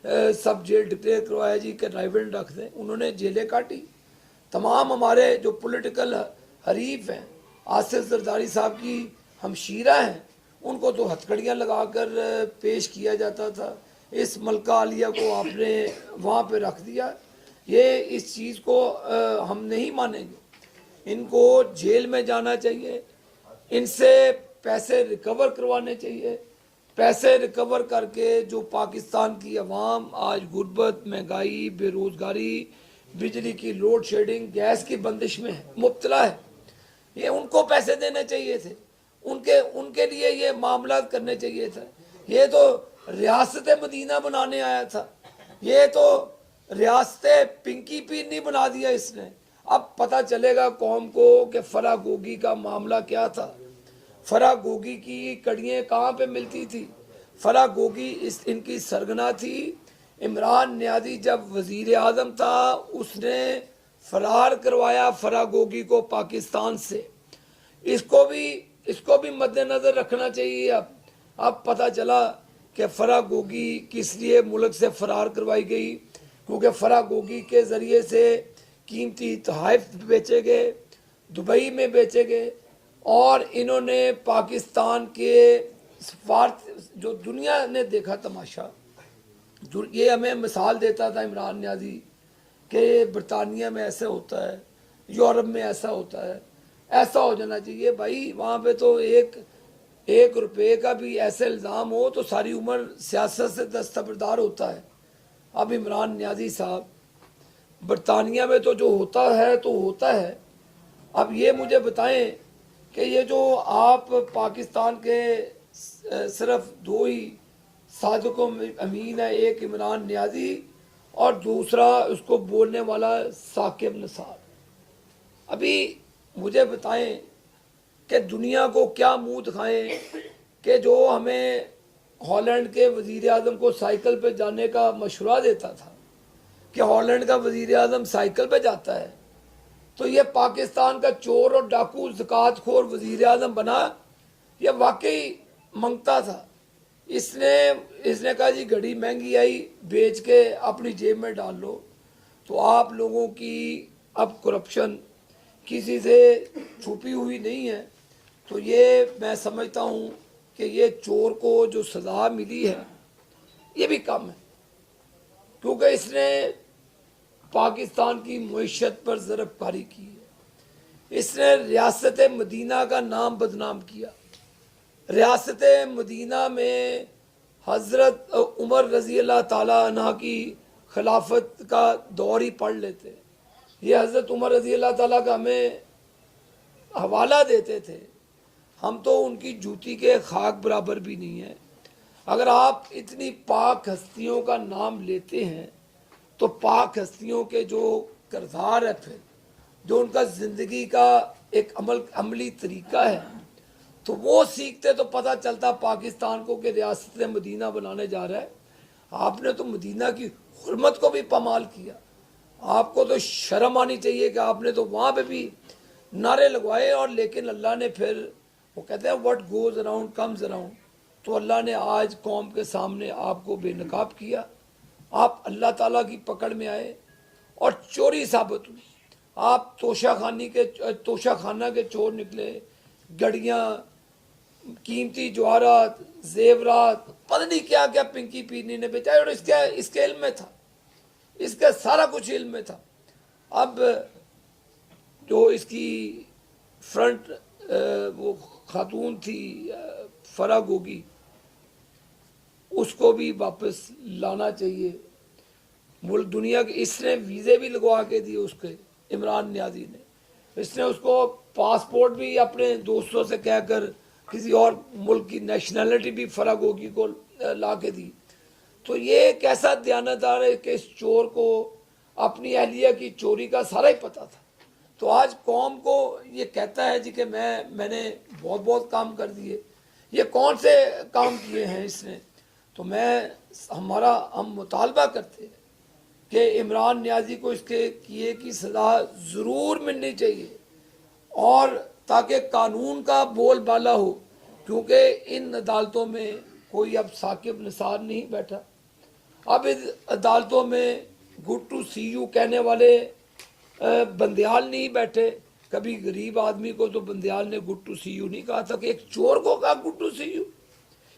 सब jail declare करवाया जी कि राइवल रख दें, उन्होंने जेलें काटी। तमाम हमारे जो पॉलिटिकल हरीफ हैं, आसिफ जरदारी साहब की हमशीरा हैं, उनको तो हथकड़ियाँ लगाकर पेश किया जाता था। इस मलका आलिया को आपने वहाँ पे रख दिया। ये इस चीज़ को हम नहीं मानेंगे। इनको जेल में जाना चाहिए, इनसे पैसे रिकवर करवाने चाहिए। पैसे रिकवर करके जो पाकिस्तान की अवाम आज गुर्बत, महंगाई, बेरोज़गारी, बिजली की लोड शेडिंग, गैस की बंदिश में मुब्तला है, ये उनको पैसे देने चाहिए थे। उनके उनके लिए ये मामला करने चाहिए था। ये तो रियासत मदीना बनाने आया था, ये तो रियासत पिंकी पीरनी बना दिया इसने। अब पता चलेगा कौम को कि फराह गोगी का मामला क्या था, फराह गोगी की कड़ियाँ कहाँ पे मिलती थी। फराह गोगी इनकी सरगना थी। इमरान नियाज़ी जब वज़ीर आज़म था, उसने फरार करवाया फराह गोगी को पाकिस्तान से। इसको भी मद्देनज़र रखना चाहिए। अब पता चला कि फराह गोगी किस लिए मुल्क से फरार करवाई गई, क्योंकि फराह गोगी के ज़रिए से कीमती तोहफ़े बेचे गए, दुबई में बेचे गए, और इन्होंने पाकिस्तान के स्वार्थ, जो दुनिया ने देखा तमाशा, ये हमें मिसाल देता था इमरान नियाज़ी कि बरतानिया में ऐसा होता है, यूरोप में ऐसा होता है, ऐसा हो जाना चाहिए। भाई वहाँ पे तो एक रुपये का भी ऐसे इल्ज़ाम हो तो सारी उम्र सियासत से दस्तबरदार होता है। अब इमरान नियाज़ी साहब, बरतानिया में तो जो होता है तो होता है। अब ये मुझे बताएं कि ये जो आप पाकिस्तान के सिर्फ दो ही सादिक़ों अमीन है, एक इमरान नियाज़ी और दूसरा उसको बोलने वाला साकिब निसार। अभी मुझे बताएं कि दुनिया को क्या मुंह दिखाएं कि जो हमें हॉलैंड के वज़ीर आज़म को साइकिल पे जाने का मशवरा देता था कि हॉलैंड का वज़ीर आज़म साइकिल पे जाता है, तो ये पाकिस्तान का चोर और डाकू ज़कातखोर वज़ीर आज़म बना। ये वाकई मंगता था। इसने कहा जी घड़ी महंगी आई, बेच के अपनी जेब में डाल लो। तो आप लोगों की अब करप्शन किसी से छुपी हुई नहीं है। तो ये मैं समझता हूँ कि ये चोर को जो सज़ा मिली है ये भी कम है, क्योंकि इसने पाकिस्तान की मईशत पर ज़रबकारी की है। इसने रियासत मदीना का नाम बदनाम किया। रियासत मदीना में हज़रत उमर रज़ी अल्लाह ताला अन्हा की खिलाफत का दौर ही पढ़ लेते। ये हज़रत उमर रज़ी अल्लाह ताला का हमें हवाला देते थे, हम तो उनकी जूती के खाक बराबर भी नहीं है। अगर आप इतनी पाक हस्तियों का नाम लेते हैं तो पाक हस्तियों के जो किरदार है, फिर जो उनका ज़िंदगी का एक अमली तरीका है, तो वो सीखते तो पता चलता पाकिस्तान को कि रियासत मदीना बनाने जा रहा है। आपने तो मदीना की हुर्मत को भी पामाल किया। आपको तो शर्म आनी चाहिए कि आपने तो वहाँ पे भी नारे लगवाए। और लेकिन अल्लाह ने फिर, वो कहते हैं what goes around comes around, तो अल्लाह ने आज कौम के सामने आपको बेनकाब किया। आप अल्लाह ताला की पकड़ में आए और चोरी साबित हुई। आप तोशाखाना के चोर निकले। गड़ियाँ, कीमती जवाहरात, जेवरात, पता नहीं क्या क्या पिंकी पीरनी ने बेचा, और इसके इल्म में था, इसका सारा कुछ इल्म में था। अब जो इसकी फ्रंट वो खातून थी फराह गोगी, उसको भी वापस लाना चाहिए। मुल्क दुनिया के, इसने वीज़े भी लगवा के दिए उसके, इमरान नियाज़ी ने। इसने उसको पासपोर्ट भी अपने दोस्तों से कहकर किसी और मुल्क की नेशनैलिटी भी फराह गोगी को ला के दी। तो ये कैसा दयानतदार है कि इस चोर को अपनी अहलिया की चोरी का सारा ही पता था। तो आज कौम को ये कहता है जी कि मैंने बहुत बहुत काम कर दिए। ये कौन से काम किए हैं इसने? तो हम मुतालबा करते हैं कि इमरान नियाज़ी को इसके किए की सज़ा ज़रूर मिलनी चाहिए, और ताकि कानून का बोलबाला हो, क्योंकि इन अदालतों में कोई अब साकिब निसार नहीं बैठा। अब इस अदालतों में गुड टू सी यू कहने वाले बंदयाल नहीं बैठे। कभी गरीब आदमी को तो बंदयाल ने गुड टू सी यू नहीं कहा था, कि एक चोर को कहा गुड टू सी यू,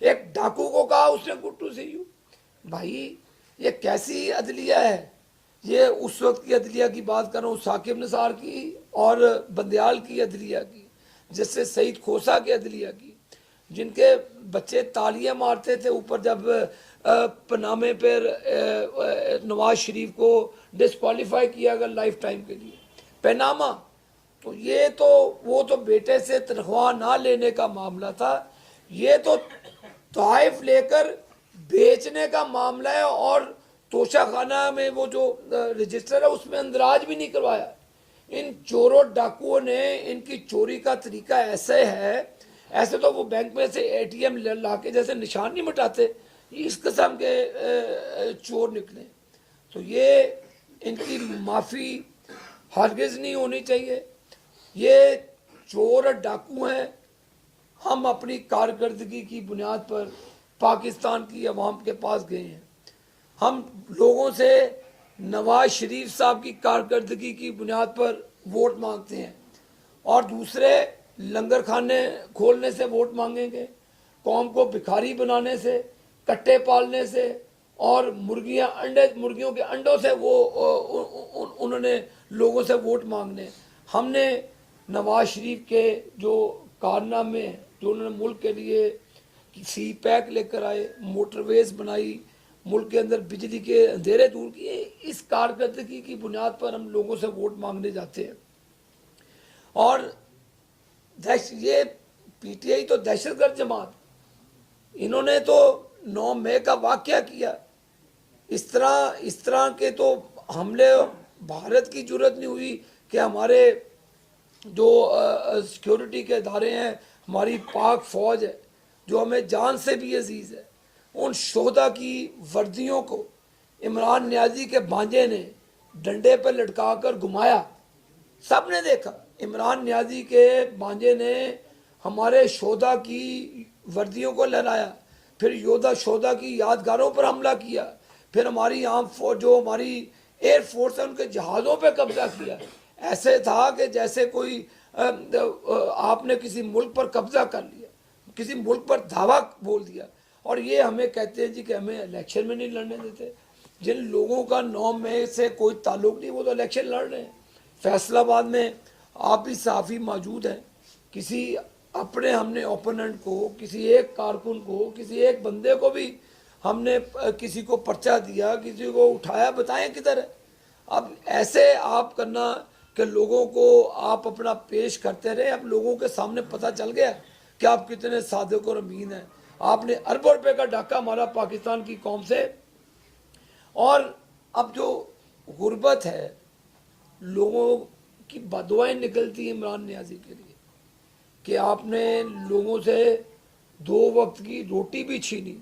एक डाकू को कहा उसने गुड टू सी यू। भाई ये कैसी अदलिया है? ये उस वक्त की अदलिया की बात कर रहा हूँ, साकिब निसार की और बंदयाल की अदलिया की, जिससे सईद खोसा की अदलिया की, जिनके बच्चे तालियां मारते थे ऊपर जब पनामे पर नवाज शरीफ को डिस्क्वालीफाई किया गया लाइफ टाइम के लिए, पनामा। तो ये तो वो तो बेटे से तनख्वाह ना लेने का मामला था, ये तो तोहफ लेकर बेचने का मामला है। और तोशा खाना में वो जो रजिस्टर है उसमें अंदराज भी नहीं करवाया। इन चोरों डाकुओं ने, इनकी चोरी का तरीका ऐसे है, ऐसे तो वो बैंक में से एटीएम ला के जैसे निशान नहीं मिटाते, इस किस्म के चोर निकले। तो ये इनकी माफ़ी हरगिज़ नहीं होनी चाहिए। ये चोर और डाकू हैं। हम अपनी कारकर्दगी की बुनियाद पर पाकिस्तान की अवाम के पास गए हैं। हम लोगों से नवाज शरीफ साहब की कारकर्दगी की बुनियाद पर वोट मांगते हैं, और दूसरे लंगर खाने खोलने से वोट मांगेंगे, कौम को भिखारी बनाने से, कट्टे पालने से और मुर्गियों के अंडों से वो उन्होंने लोगों से वोट मांगने। हमने नवाज शरीफ के जो कारनामे, जो उन्होंने मुल्क के लिए सी पैक लेकर आए, मोटरवेज बनाई, मुल्क के अंदर बिजली के अंधेरे दूर किए, इस कारकर्दगी की बुनियाद पर हम लोगों से वोट मांगने जाते हैं। और ये पीटीआई तो दहशतगर्द जमात, इन्होंने तो 9 मई का वाकया किया। इस तरह के तो हमले भारत की जरूरत नहीं हुई कि हमारे जो सिक्योरिटी के इदारे हैं, हमारी पाक फौज है जो हमें जान से भी अजीज़ है, उन शोहदा की वर्दियों को इमरान नियाज़ी के भांजे ने डंडे पर लटका कर घुमाया। सब ने देखा, इमरान नियाज़ी के भांजे ने हमारे शोहदा की वर्दियों को लहराया, फिर योद्धा शोहदा की यादगारों पर हमला किया, फिर हमारी आर्म फोर्स, जो हमारी एयर फोर्स है, उनके जहाज़ों पे कब्जा किया। ऐसे था कि जैसे कोई आपने किसी मुल्क पर कब्जा कर लिया, किसी मुल्क पर धावा बोल दिया। और ये हमें कहते हैं जी कि हमें इलेक्शन में नहीं लड़ने देते। जिन लोगों का 9 मई से कोई ताल्लुक नहीं, वो तो इलेक्शन लड़ रहे हैं। फैसलाबाद में आप भी साफ़ी मौजूद हैं, किसी अपने हमने ओपोनेंट को, किसी एक कारकुन को, किसी एक बंदे को भी हमने किसी को पर्चा दिया, किसी को उठाया, बताएं किधर है। अब ऐसे आप करना कि लोगों को आप अपना पेश करते रहे, अब लोगों के सामने पता चल गया कि आप कितने सादिक और अमीन हैं। आपने अरबों रुपए का डाका मारा पाकिस्तान की कौम से। और अब जो गुर्बत है, लोगों की बदुआएं निकलती हैं इमरान नियाज़ी के लिए कि आपने लोगों से 2 वक्त की रोटी भी छीनी।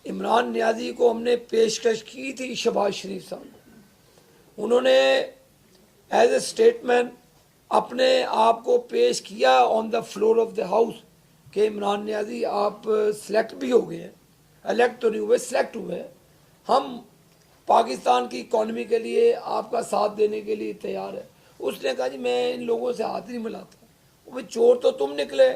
इमरान नियाज़ी को हमने पेशकश की थी शहबाज शरीफ साहब, उन्होंने एज ए स्टेटमेंट अपने आप को पेश किया on the floor of the house कि इमरान नियाज़ी आप सेलेक्ट भी हो गए हैं, इलेक्ट तो नहीं हुए, सेलेक्ट हुए हैं, हम पाकिस्तान की इकॉनमी के लिए आपका साथ देने के लिए तैयार है। उसने कहा जी मैं इन लोगों से हाथ नहीं मिलाता। वो चोर तो तुम निकले,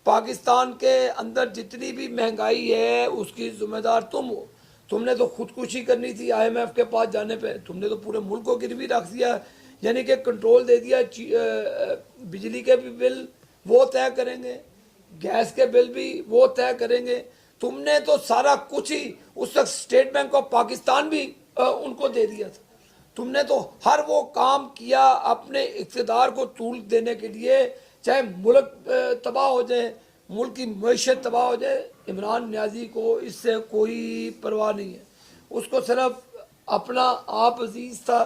पाकिस्तान के अंदर जितनी भी महंगाई है उसकी जिम्मेदार तुम हो। तुमने तो खुदकुशी करनी थी IMF के पास जाने पे, तुमने तो पूरे मुल्क को गिरवी रख दिया, यानी कि कंट्रोल दे दिया। बिजली के भी बिल वो तय करेंगे, गैस के बिल भी वो तय करेंगे। तुमने तो सारा कुछ ही उस वक्त स्टेट बैंक ऑफ पाकिस्तान भी उनको दे दिया था। तुमने तो हर वो काम किया अपने इक़्तिदार को तूल देने के लिए, चाहे मुल्क तबाह हो जाए, मुल्क की मईशत तबाह हो जाए। इमरान नियाज़ी को इससे कोई परवाह नहीं है, उसको सिर्फ अपना आप अजीज़ था,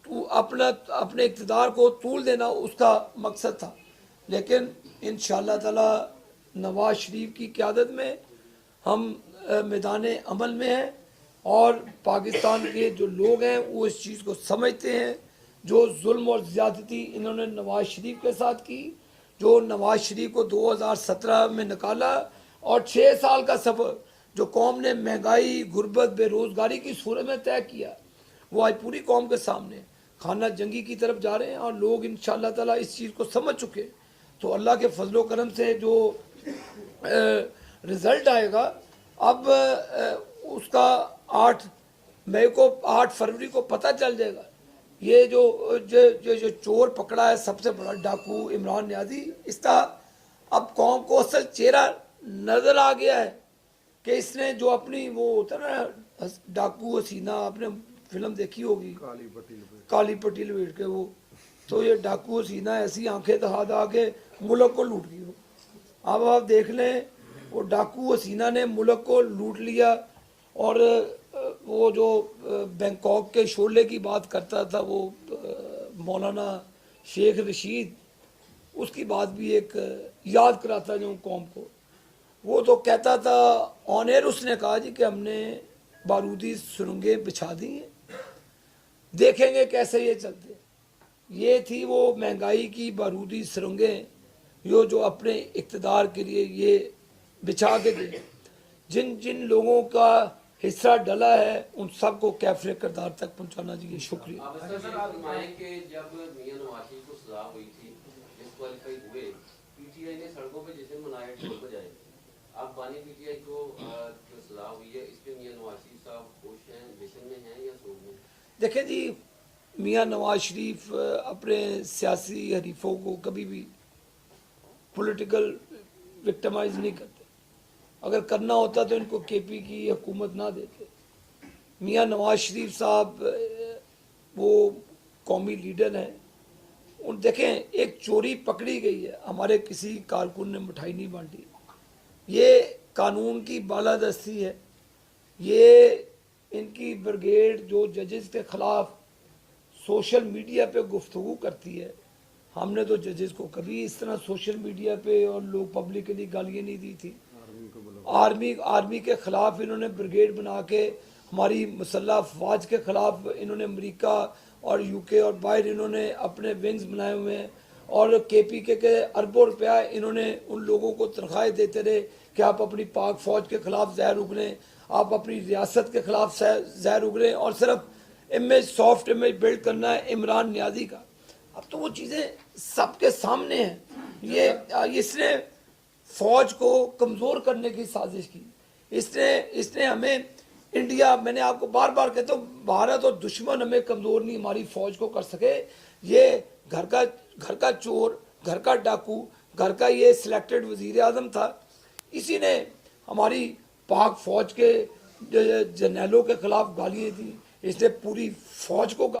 अपने इक़्तिदार को तूल देना उसका मकसद था। लेकिन इंशाअल्लाह ताला नवाज शरीफ की क़यादत में हम मैदान अमल में हैं, और पाकिस्तान के जो लोग हैं वो इस चीज़ को समझते हैं। जो जुल्म और ज़्यादती इन्होंने नवाज शरीफ के साथ की, जो नवाज शरीफ को 2017 में निकाला और 6 साल का सफ़र जो कौम ने महंगाई, गुर्बत, बेरोज़गारी की सूरत में तय किया, वो आज पूरी कौम के सामने है। खाना जंगी की तरफ जा रहे हैं और लोग इंशाअल्लाह ताला इस चीज़ को समझ चुके। तो अल्लाह के फजलो करम से जो रिज़ल्ट आएगा, अब उसका 8 मई को, 8 फरवरी को पता चल जाएगा। ये जो चोर पकड़ा है, सबसे बड़ा डाकू इमरान न्याजी, इसका अब कौम को असल चेहरा नज़र आ गया है कि इसने जो अपनी वो होता है ना डाकू हसीना, आपने फिल्म देखी होगी काली पट्टी लपेट के, वो तो ये डाकू हसीना ऐसी आंखें दिखा के मुल्क को लूट गई। अब आप देख लें, वो डाकू हसीना ने मुल्क को लूट लिया। और वो जो बैंकॉक के शोले की बात करता था, वो मौलाना शेख रशीद, उसकी बात भी एक याद कराता जो कौम को। वो तो कहता था ऑन एयर, उसने कहा जी कि हमने बारूदी सुरंगें बिछा दी हैं, देखेंगे कैसे ये चलते। ये थी वो महंगाई की बारूदी सुरंगें जो अपने इक़्तिदार के लिए ये बिछा के दे। जिन जिन लोगों का हिस्सा डला है उन सबको कैफरे किरदार तक पहुंचाना चाहिए। शुक्रिया। जब मियां नवाज शरीफ को सजा हुई थी, डिस्क्वालीफाई हुए, पीटीआई ने सड़कों पे जश्न मनाया ढोल बजाए। अब बानी पीटीआई को जो सजा हुई है, इस पे मियां नवाज शरीफ साहब खुश हैं, जश्न में हैं या सोच में? देखें जी, मियां नवाज शरीफ अपने सियासी हरीफों को कभी भी पॉलिटिकल विक्टिमाइज नहीं करते। अगर करना होता तो इनको केपी की हुकूमत ना देते। मियां नवाज शरीफ साहब वो कौमी लीडर हैं। उन देखें, एक चोरी पकड़ी गई है, हमारे किसी कारकुन ने मिठाई नहीं बांटी। ये कानून की बालादस्ती है। ये इनकी ब्रिगेड जो जजेस के ख़िलाफ़ सोशल मीडिया पे गुफ्तगू करती है, हमने तो जजेस को कभी इस तरह सोशल मीडिया पे और लोग पब्लिकली गालियाँ नहीं दी थी। आर्मी के ख़िलाफ़ इन्होंने ब्रिगेड बना के, हमारी मुसल्लह अफवाज के ख़िलाफ़ इन्होंने अमेरिका और यूके और बाहर इन्होंने अपने विंग्स बनाए हुए हैं। और केपीके के अरबों रुपया इन्होंने उन लोगों को तनख्वाहें देते रहे कि आप अपनी पाक फ़ौज के ख़िलाफ़ जहर उगलें, आप अपनी रियासत के ख़िलाफ़ जहर उगलें, और सिर्फ इमेज, सॉफ्ट इमेज बिल्ड करना है इमरान न्याजी का। अब तो वो चीज़ें सबके सामने हैं। ये इसने फ़ौज को कमज़ोर करने की साजिश की। इसने हमें इंडिया, मैंने आपको बार बार कहता हूँ, भारत और दुश्मन हमें कमज़ोर नहीं हमारी फ़ौज को कर सके। ये घर का चोर, घर का डाकू, घर का ये सिलेक्टेड वज़ीर आज़म था। इसी ने हमारी पाक फ़ौज के जर्नैलों के ख़िलाफ़ गालियाँ दी। इसने पूरी फ़ौज को